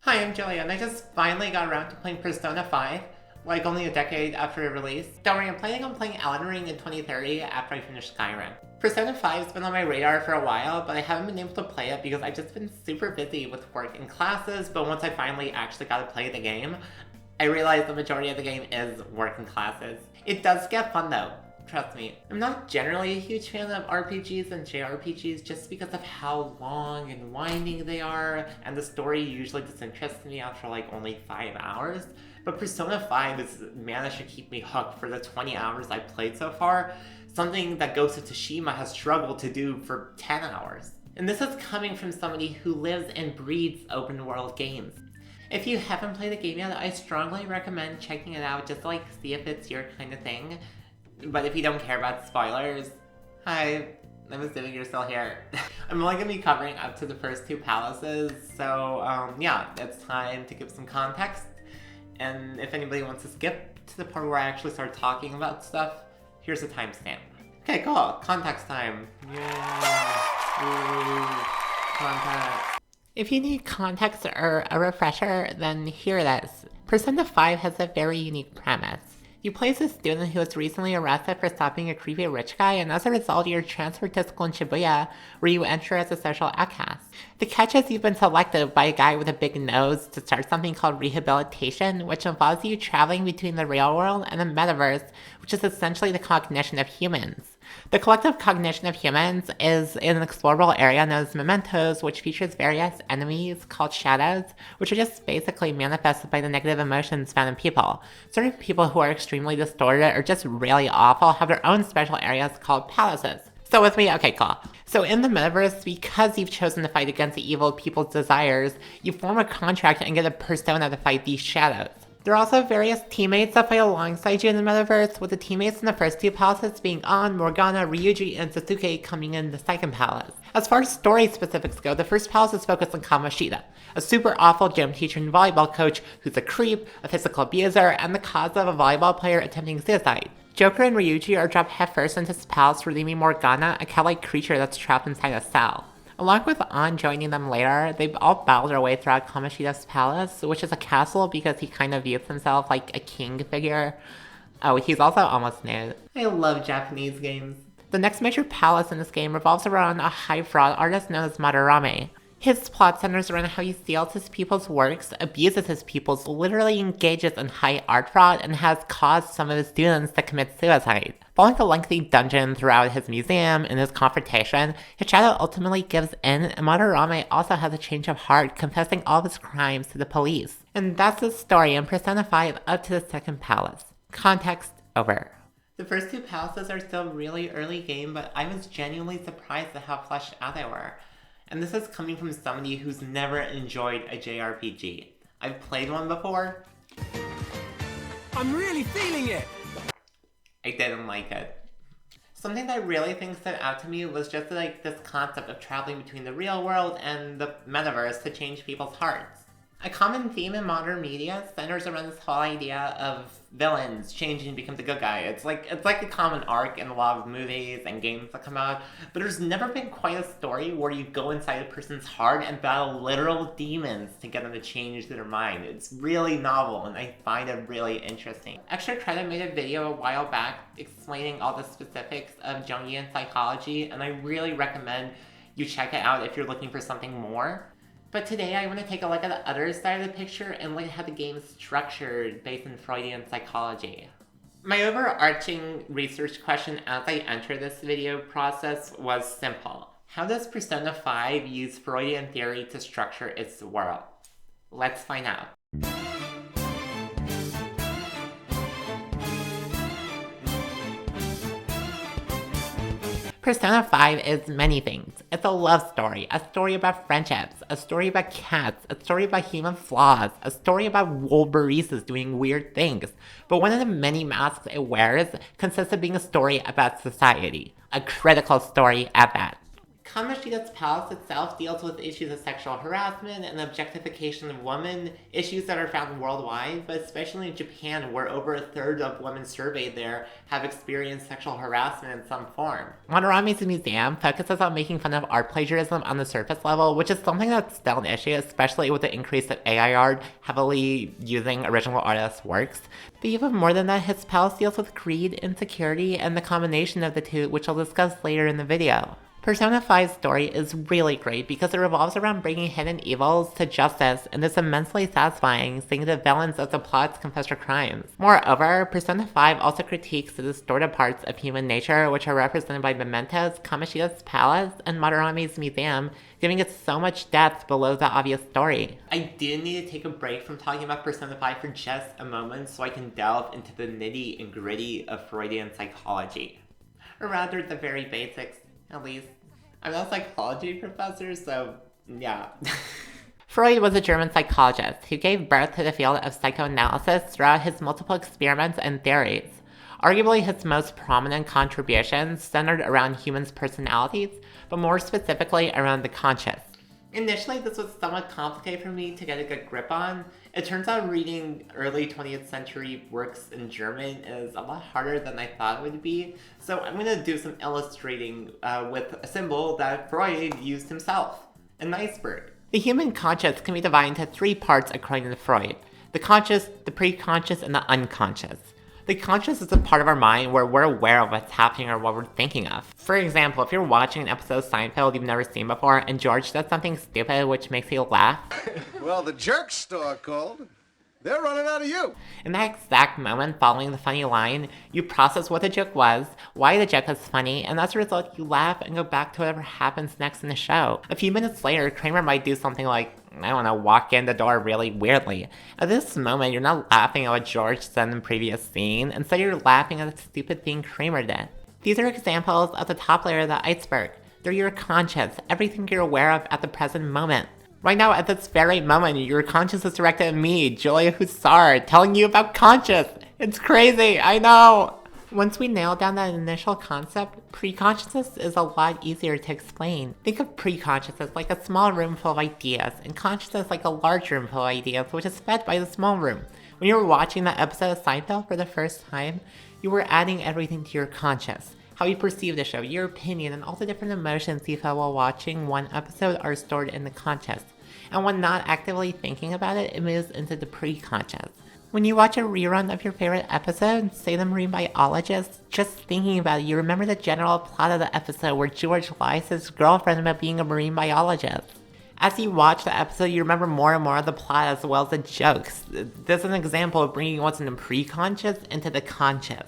Hi, I'm Julia, and I just finally got around to playing Persona 5, like only a decade after it released. Don't worry, I'm planning on playing Elden Ring in 2030 after I finish Skyrim. Persona 5's been on my radar for a while, but I haven't been able to play it because I've just been super busy with work and classes, but once I finally actually got to play the game, I realized the majority of the game is work and classes. It does get fun though. Trust me. I'm not generally a huge fan of RPGs and JRPGs just because of how long and winding they are, and the story usually disinterests me after like only 5 hours. But Persona 5 has managed to keep me hooked for the 20 hours I've played so far, something that Ghost of Tsushima has struggled to do for 10 hours. And this is coming from somebody who lives and breathes open world games. If you haven't played the game yet, I strongly recommend checking it out just to like see if it's your kind of thing. But if you don't care about spoilers, hi, I'm assuming you're still here. I'm only going to be covering up to the first 2 palaces, so yeah, it's time to give some context. And if anybody wants to skip to the part where I actually start talking about stuff, here's a timestamp. Okay, cool, context time. Yeah. Ooh, context. If you need context or a refresher, then here it is. Persona 5 has a very unique premise. You play as a student who was recently arrested for stopping a creepy rich guy, and as a result, you're transferred to school in Shibuya, where you enter as a social outcast. The catch is you've been selected by a guy with a big nose to start something called rehabilitation, which involves you traveling between the real world and the metaverse, which is essentially the cognition of humans. The collective cognition of humans is in an explorable area known as mementos, which features various enemies called shadows, which are just basically manifested by the negative emotions found in people. Certain people who are extremely distorted or just really awful have their own special areas called palaces. So with me? Okay, cool. So in the metaverse, because you've chosen to fight against the evil people's desires, you form a contract and get a persona to fight these shadows. There are also various teammates that fight alongside you in the metaverse, with the teammates in the first 2 palaces being An, Morgana, Ryuji, and Sasuke coming in the second palace. As far as story specifics go, the first palace is focused on Kamoshida, a super awful gym teacher and volleyball coach who's a creep, a physical abuser, and the cause of a volleyball player attempting suicide. Joker and Ryuji are dropped headfirst into this palace, redeeming Morgana, a cat-like creature that's trapped inside a cell. Along with An joining them later, they've all battled their way throughout Kamoshida's palace, which is a castle because he kind of views himself like a king figure. Oh, he's also almost nude. I love Japanese games. The next major palace in this game revolves around a high fraud artist known as Madarame. His plot centers around how he steals his people's works, abuses his peoples, literally engages in high art fraud, and has caused some of his students to commit suicide. Following a lengthy dungeon throughout his museum and his confrontation, his shadow ultimately gives in, and Madarame also has a change of heart, confessing all of his crimes to the police. And that's the story in Persona 5 up to the second palace. Context over. The first 2 palaces are still really early game, but I was genuinely surprised at how fleshed out they were. And this is coming from somebody who's never enjoyed a JRPG. I've played one before. I'm really feeling it! I didn't like it. Something that I really think stood out to me was just like this concept of traveling between the real world and the metaverse to change people's hearts. A common theme in modern media centers around this whole idea of villains changing to become the good guy. It's like a common arc in a lot of movies and games that come out, but there's never been quite a story where you go inside a person's heart and battle literal demons to get them to change their mind. It's really novel, and I find it really interesting. Extra Credit made a video a while back explaining all the specifics of Jungian psychology, and I really recommend you check it out if you're looking for something more. But today I want to take a look at the other side of the picture and look at how the game is structured based on Freudian psychology. My overarching research question as I entered this video process was simple. How does Persona 5 use Freudian theory to structure its world? Let's find out. Persona 5 is many things. It's a love story, a story about friendships, a story about cats, a story about human flaws, a story about Wolveristas doing weird things. But one of the many masks it wears consists of being a story about society. A critical story at that. Kamoshida's palace itself deals with issues of sexual harassment and objectification of women, issues that are found worldwide, but especially in Japan, where over a third of women surveyed there have experienced sexual harassment in some form. Madarami's museum focuses on making fun of art plagiarism on the surface level, which is something that's still an issue, especially with the increase of AI art heavily using original artists' works. But even more than that, his palace deals with greed, insecurity, and the combination of the two, which I'll discuss later in the video. Persona 5's story is really great because it revolves around bringing hidden evils to justice, and it's immensely satisfying seeing the villains of the plots confess their crimes. Moreover, Persona 5 also critiques the distorted parts of human nature, which are represented by Mementos, Kamoshida's palace, and Madarami's museum, giving it so much depth below the obvious story. I did need to take a break from talking about Persona 5 for just a moment so I can delve into the nitty and gritty of Freudian psychology. Or rather, the very basics. At least, I'm not a psychology professor, so yeah. Freud was a German psychologist who gave birth to the field of psychoanalysis throughout his multiple experiments and theories. Arguably his most prominent contributions centered around humans' personalities, but more specifically around the conscious. Initially, this was somewhat complicated for me to get a good grip on. It turns out reading early 20th century works in German is a lot harder than I thought it would be, so I'm going to do some illustrating with a symbol that Freud used himself, an iceberg. The human conscious can be divided into three parts according to Freud: the conscious, the preconscious, and the unconscious. The conscious is a part of our mind where we're aware of what's happening or what we're thinking of. For example, if you're watching an episode of Seinfeld you've never seen before and George does something stupid which makes you laugh. Well, the jerk store called. They're running out of you. In that exact moment following the funny line, you process what the joke was, why the joke was funny, and as a result you laugh and go back to whatever happens next in the show. A few minutes later, Kramer might do something like, I don't know, walk in the door really weirdly. At this moment, you're not laughing at what George said in the previous scene, instead you're laughing at the stupid thing Kramer did. These are examples of the top layer of the iceberg. They're your conscious, everything you're aware of at the present moment. Right now, at this very moment, your conscious is directed at me, Julia Hussard, telling you about conscious. It's crazy, I know! Once we nail down that initial concept, preconsciousness is a lot easier to explain. Think of preconsciousness like a small room full of ideas, and consciousness like a large room full of ideas, which is fed by the small room. When you were watching that episode of Seinfeld for the first time, you were adding everything to your conscious. How you perceive the show, your opinion, and all the different emotions you felt while watching one episode are stored in the conscious. And when not actively thinking about it, it moves into the preconscious. When you watch a rerun of your favorite episode, say The Marine Biologist, just thinking about it, you remember the general plot of the episode where George lies to his girlfriend about being a marine biologist. As you watch the episode, you remember more and more of the plot as well as the jokes. This is an example of bringing what's in the preconscious into the conscious.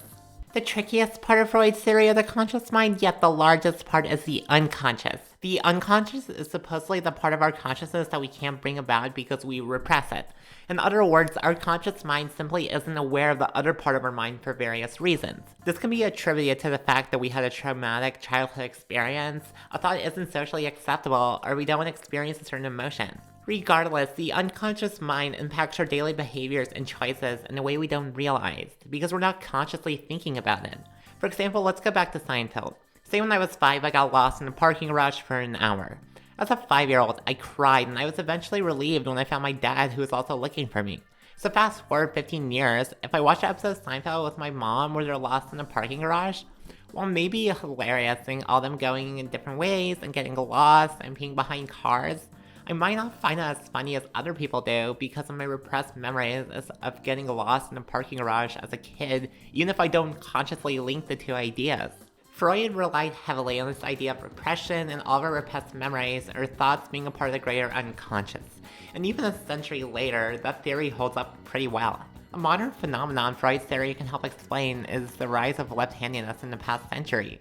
The trickiest part of Freud's theory of the conscious mind, yet the largest part, is the unconscious. The unconscious is supposedly the part of our consciousness that we can't bring about because we repress it. In other words, our conscious mind simply isn't aware of the other part of our mind for various reasons. This can be attributed to the fact that we had a traumatic childhood experience, a thought isn't socially acceptable, or we don't experience a certain emotion. Regardless, the unconscious mind impacts our daily behaviors and choices in a way we don't realize, because we're not consciously thinking about it. For example, let's go back to Seinfeld. Say when I was 5, I got lost in a parking garage for an hour. As a 5-year-old, I cried, and I was eventually relieved when I found my dad, who was also looking for me. So fast forward 15 years, if I watched an episode of Seinfeld with my mom where they're lost in a parking garage, while maybe hilarious seeing all them going in different ways and getting lost and being behind cars, I might not find it as funny as other people do because of my repressed memories of getting lost in a parking garage as a kid, even if I don't consciously link the two ideas. Freud relied heavily on this idea of repression and all of our repressed memories or thoughts being a part of the greater unconscious. And even a century later, that theory holds up pretty well. A modern phenomenon Freud's theory can help explain is the rise of left-handedness in the past century.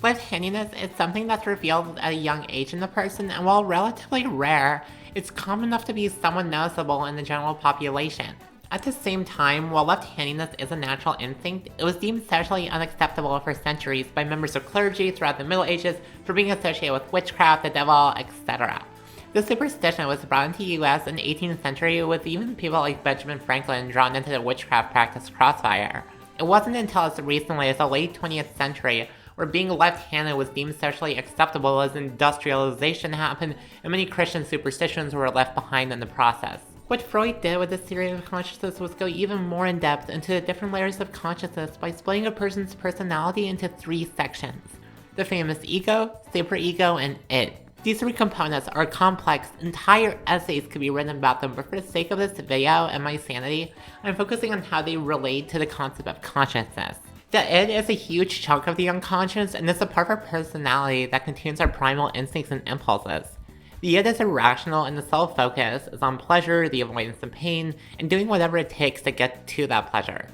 Left-handedness is something that's revealed at a young age in the person, and while relatively rare, it's common enough to be somewhat noticeable in the general population. At the same time, while left-handedness is a natural instinct, it was deemed socially unacceptable for centuries by members of clergy throughout the Middle Ages for being associated with witchcraft, the devil, etc. This superstition was brought into the US in the 18th century, with even people like Benjamin Franklin drawn into the witchcraft practice crossfire. It wasn't until as recently as the late 20th century where being left-handed was deemed socially acceptable as industrialization happened, and many Christian superstitions were left behind in the process. What Freud did with this theory of consciousness was go even more in depth into the different layers of consciousness by splitting a person's personality into 3 sections: the famous ego, superego, and id. These 3 components are complex, entire essays could be written about them, but for the sake of this video and my sanity, I'm focusing on how they relate to the concept of consciousness. The id is a huge chunk of the unconscious, and it's a part of our personality that contains our primal instincts and impulses. The id is irrational, and the sole focus is on pleasure, the avoidance of pain, and doing whatever it takes to get to that pleasure.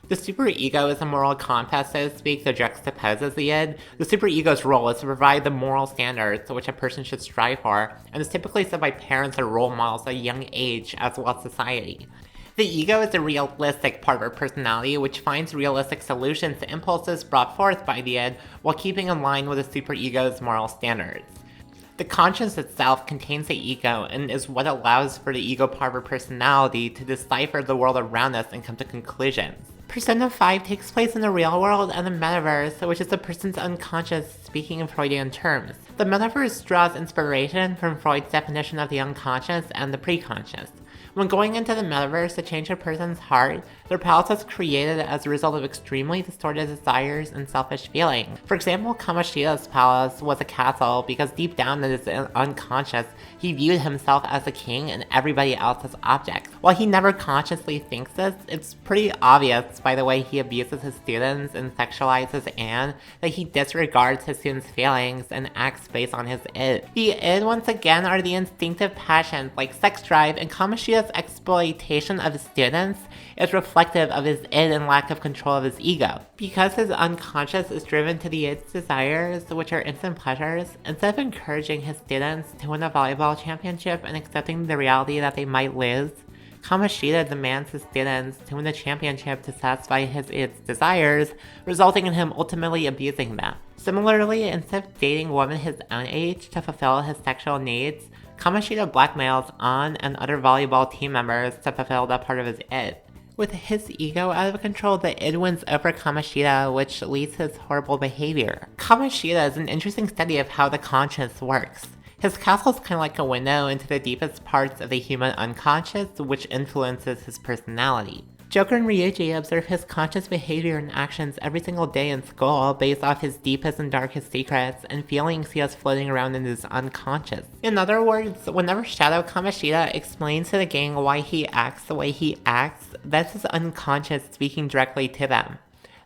The superego is a moral compass, so to speak, that juxtaposes the id. The superego's role is to provide the moral standards to which a person should strive for, and is typically set by parents or role models at a young age, as well as society. The ego is a realistic part of our personality, which finds realistic solutions to impulses brought forth by the id, while keeping in line with the superego's moral standards. The conscience itself contains the ego and is what allows for the ego part of our personality to decipher the world around us and come to conclusions. Persona 5 takes place in the real world and the metaverse, which is the person's unconscious, speaking in Freudian terms. The metaverse draws inspiration from Freud's definition of the unconscious and the preconscious. When going into the metaverse to change a person's heart, their palace is created as a result of extremely distorted desires and selfish feelings. For example, Kamoshida's palace was a castle because deep down in his unconscious, he viewed himself as a king and everybody else as objects. While he never consciously thinks this, it's pretty obvious by the way he abuses his students and sexualizes Anne that he disregards his students' feelings and acts based on his id. The id, once again, are the instinctive passions like sex drive, and Kamoshida's exploitation of his students is reflective of his id and lack of control of his ego. Because his unconscious is driven to the id's desires, which are instant pleasures, instead of encouraging his students to win a volleyball championship and accepting the reality that they might lose, Kamoshida demands his students to win the championship to satisfy his id's desires, resulting in him ultimately abusing them. Similarly, instead of dating women his own age to fulfill his sexual needs, Kamoshida blackmails An and other volleyball team members to fulfill that part of his id. With his ego out of control, the id wins over Kamoshida, which leads to his horrible behavior. Kamoshida is an interesting study of how the conscience works. His castle is kind of like a window into the deepest parts of the human unconscious, which influences his personality. Joker and Ryuji observe his conscious behavior and actions every single day in school based off his deepest and darkest secrets and feelings he has floating around in his unconscious. In other words, whenever Shadow Kamoshida explains to the gang why he acts the way he acts, that's his unconscious speaking directly to them.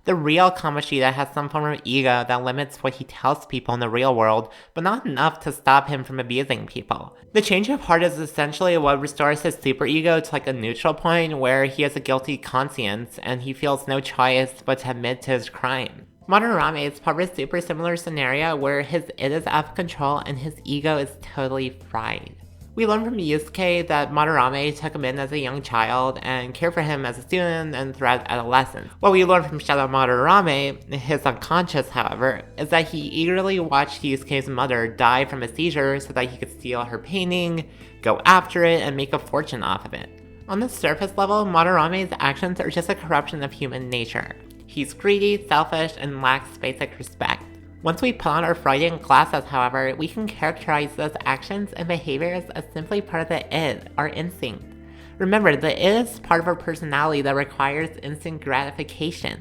The real Kamoshida has some form of ego that limits what he tells people in the real world, but not enough to stop him from abusing people. The change of heart is essentially what restores his superego to like a neutral point where he has a guilty conscience and he feels no choice but to admit to his crime. Madarame is part of a super similar scenario where his id is out of control and his ego is totally fried. We learn from Yusuke that Madarame took him in as a young child and cared for him as a student and throughout adolescence. What we learn from Shadow Madarame, his unconscious however, is that he eagerly watched Yusuke's mother die from a seizure so that he could steal her painting, go after it, and make a fortune off of it. On the surface level, Madarame's actions are just a corruption of human nature. He's greedy, selfish, and lacks basic respect. Once we put on our Freudian glasses, however, we can characterize those actions and behaviors as simply part of the id, our instinct. Remember, the id is part of our personality that requires instant gratification.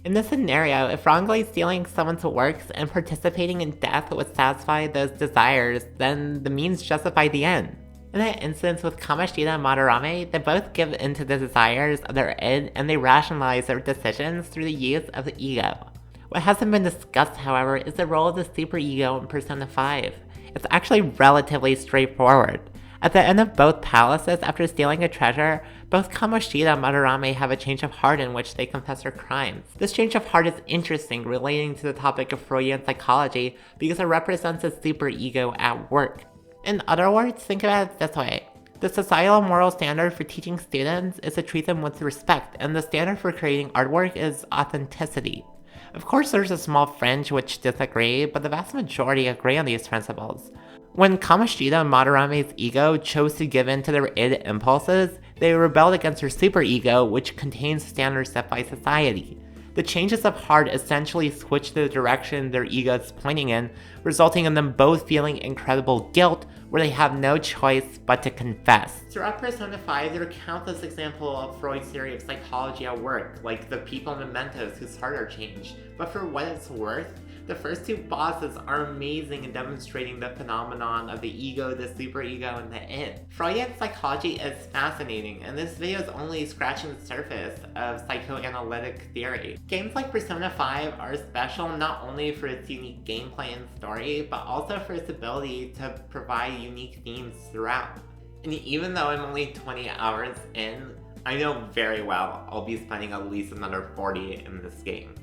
In this scenario, if wrongly stealing someone's works and participating in death would satisfy those desires, then the means justify the end. In that instance with Kamoshida and Madarame, they both give in to the desires of their id and they rationalize their decisions through the use of the ego. What hasn't been discussed, however, is the role of the superego in Persona 5. It's actually relatively straightforward. At the end of both palaces, after stealing a treasure, both Kamoshida and Madarame have a change of heart in which they confess their crimes. This change of heart is interesting relating to the topic of Freudian psychology because it represents a superego at work. In other words, think about it this way. The societal moral standard for teaching students is to treat them with respect, and the standard for creating artwork is authenticity. Of course, there's a small fringe which disagree, but the vast majority agree on these principles. When Kamoshida and Madarame's ego chose to give in to their id impulses, they rebelled against their superego, which contains standards set by society. The The changes of heart essentially switch the direction their ego is pointing in, resulting in them both feeling incredible guilt where they have no choice but to confess. Throughout Persona 5, there are countless examples of Freud's theory of psychology at work, like the people in Mementos whose heart are changed. But for what it's worth, the first two bosses are amazing in demonstrating the phenomenon of the ego, the superego, and the id. Freudian psychology is fascinating, and this video is only scratching the surface of psychoanalytic theory. Games like Persona 5 are special not only for its unique gameplay and story, but also for its ability to provide unique themes throughout. And even though I'm only 20 hours in, I know very well I'll be spending at least another 40 in this game.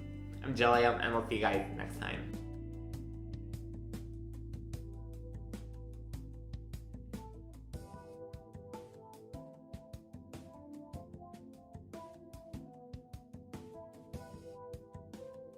I'm Jillian, and we'll see you guys next time.